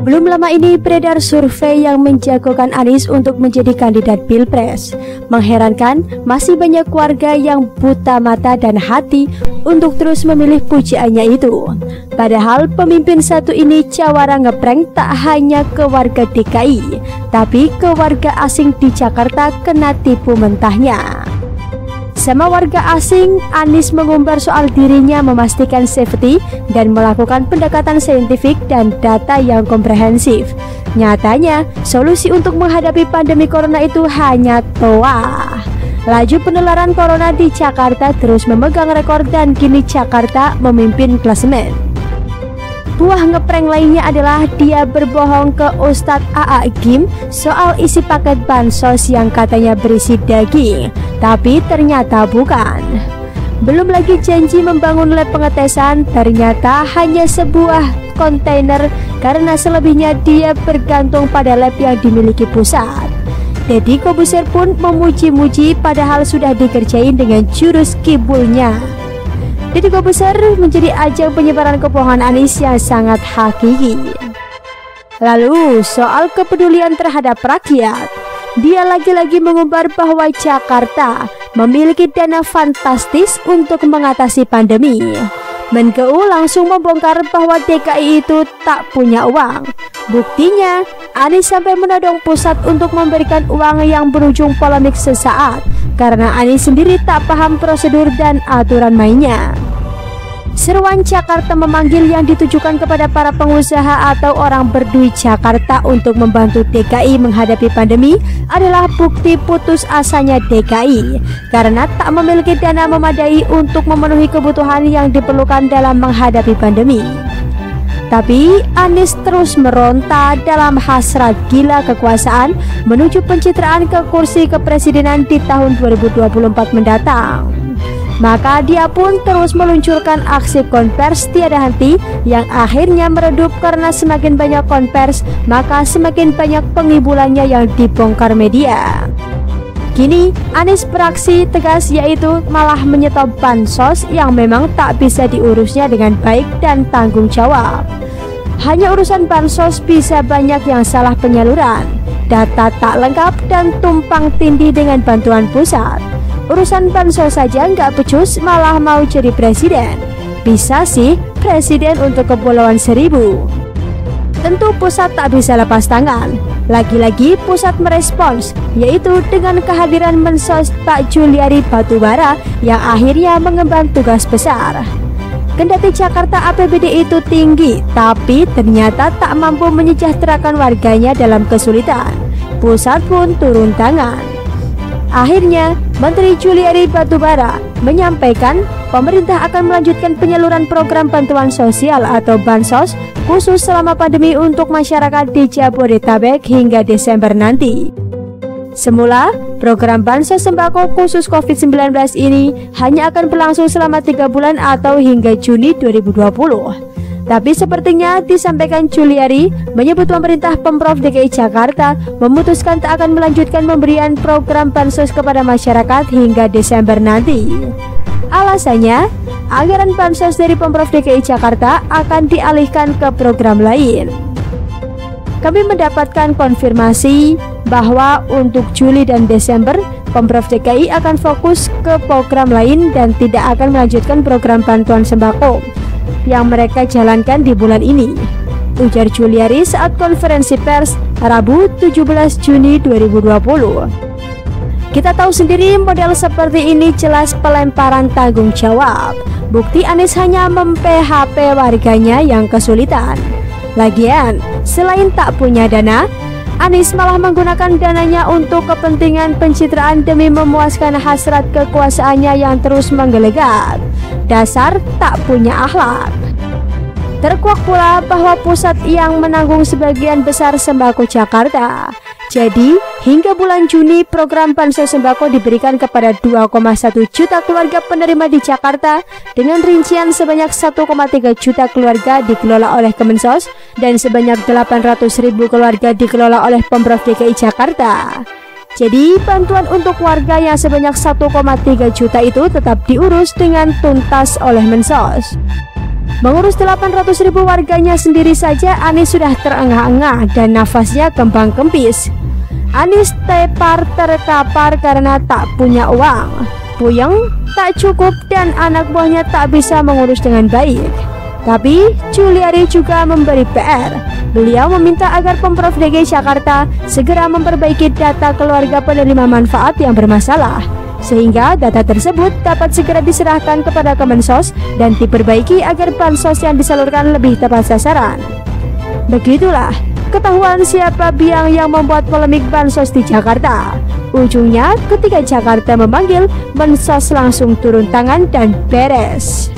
Belum lama ini beredar survei yang menjagokan Anies untuk menjadi kandidat Pilpres. Mengherankan, masih banyak warga yang buta mata dan hati untuk terus memilih pujaannya itu. Padahal pemimpin satu ini cawara ngeprank tak hanya ke warga DKI, tapi ke warga asing di Jakarta kena tipu mentahnya. Sama warga asing, Anies mengumbar soal dirinya memastikan safety dan melakukan pendekatan saintifik dan data yang komprehensif. Nyatanya, solusi untuk menghadapi pandemi corona itu hanya toa. Laju penularan corona di Jakarta terus memegang rekor dan kini Jakarta memimpin klasemen. Buah ngeprank lainnya adalah dia berbohong ke Ustadz AA Gim soal isi paket bansos yang katanya berisi daging, tapi ternyata bukan. Belum lagi janji membangun lab pengetesan, ternyata hanya sebuah kontainer karena selebihnya dia bergantung pada lab yang dimiliki pusat. Deddy Corbuzier pun memuji-muji padahal sudah dikerjain dengan jurus kibulnya. Deddy Corbuzier menjadi ajang penyebaran kebohongan Anies yang sangat hakiki. Lalu soal kepedulian terhadap rakyat, dia lagi-lagi mengumbar bahwa Jakarta memiliki dana fantastis untuk mengatasi pandemi. Menkeu langsung membongkar bahwa DKI itu tak punya uang. Buktinya, Anies sampai menodong pusat untuk memberikan uang yang berujung polemik sesaat karena Anies sendiri tak paham prosedur dan aturan mainnya. Seruan Jakarta memanggil yang ditujukan kepada para pengusaha atau orang berduit Jakarta untuk membantu DKI menghadapi pandemi adalah bukti putus asanya DKI karena tak memiliki dana memadai untuk memenuhi kebutuhan yang diperlukan dalam menghadapi pandemi. Tapi Anies terus meronta dalam hasrat gila kekuasaan menuju pencitraan ke kursi kepresidenan di tahun 2024 mendatang. Maka dia pun terus meluncurkan aksi konvers tiada henti yang akhirnya meredup karena semakin banyak konvers, maka semakin banyak pengibulannya yang dibongkar media. Kini Anies beraksi tegas, yaitu malah menyetop bansos yang memang tak bisa diurusnya dengan baik dan tanggung jawab. Hanya urusan bansos bisa banyak yang salah penyaluran, data tak lengkap dan tumpang tindih dengan bantuan pusat. Urusan bansos saja nggak becus malah mau jadi presiden. Bisa sih presiden untuk Kepulauan Seribu. Tentu pusat tak bisa lepas tangan. Lagi-lagi pusat merespons, yaitu dengan kehadiran Mensos Pak Juliari Batubara yang akhirnya mengemban tugas besar. Kendati Jakarta APBD itu tinggi, tapi ternyata tak mampu menyejahterakan warganya dalam kesulitan. Pusat pun turun tangan. Akhirnya, Menteri Juliari Batubara menyampaikan pemerintah akan melanjutkan penyaluran program bantuan sosial atau bansos khusus selama pandemi untuk masyarakat di Jabodetabek hingga Desember nanti. Semula, program bansos sembako khusus COVID-19 ini hanya akan berlangsung selama 3 bulan atau hingga Juni 2020. Tapi sepertinya disampaikan Juliari menyebut pemerintah Pemprov DKI Jakarta memutuskan tak akan melanjutkan pemberian program bansos kepada masyarakat hingga Desember nanti. Alasannya, anggaran bansos dari Pemprov DKI Jakarta akan dialihkan ke program lain. Kami mendapatkan konfirmasi bahwa untuk Juli dan Desember Pemprov DKI akan fokus ke program lain dan tidak akan melanjutkan program bantuan sembako yang mereka jalankan di bulan ini, ujar Juliari saat konferensi pers Rabu 17 Juni 2020. Kita tahu sendiri model seperti ini jelas pelemparan tanggung jawab. Bukti Anies hanya mem-PHP warganya yang kesulitan. Lagian, selain tak punya dana, Anies malah menggunakan dananya untuk kepentingan pencitraan demi memuaskan hasrat kekuasaannya yang terus menggelegar. Dasar tak punya akhlak. Terkuak pula bahwa pusat yang menanggung sebagian besar sembako Jakarta. Jadi, hingga bulan Juni program bansos sembako diberikan kepada 2,1 juta keluarga penerima di Jakarta dengan rincian sebanyak 1,3 juta keluarga dikelola oleh Kemensos dan sebanyak 800.000 keluarga dikelola oleh Pemprov DKI Jakarta. Jadi, bantuan untuk warga yang sebanyak 1,3 juta itu tetap diurus dengan tuntas oleh Mensos. Mengurus 800.000 warganya sendiri saja Anies sudah terengah-engah dan nafasnya kembang kempis. Anies tepar terkapar karena tak punya uang, puyeng, tak cukup, dan anak buahnya tak bisa mengurus dengan baik. Tapi Juliari juga memberi PR. Beliau meminta agar Pemprov DKI Jakarta segera memperbaiki data keluarga penerima manfaat yang bermasalah, sehingga data tersebut dapat segera diserahkan kepada Kemensos dan diperbaiki agar bansos yang disalurkan lebih tepat sasaran. Begitulah ketahuan siapa biang yang membuat polemik bansos di Jakarta. Ujungnya ketika Jakarta memanggil, Mensos langsung turun tangan dan beres.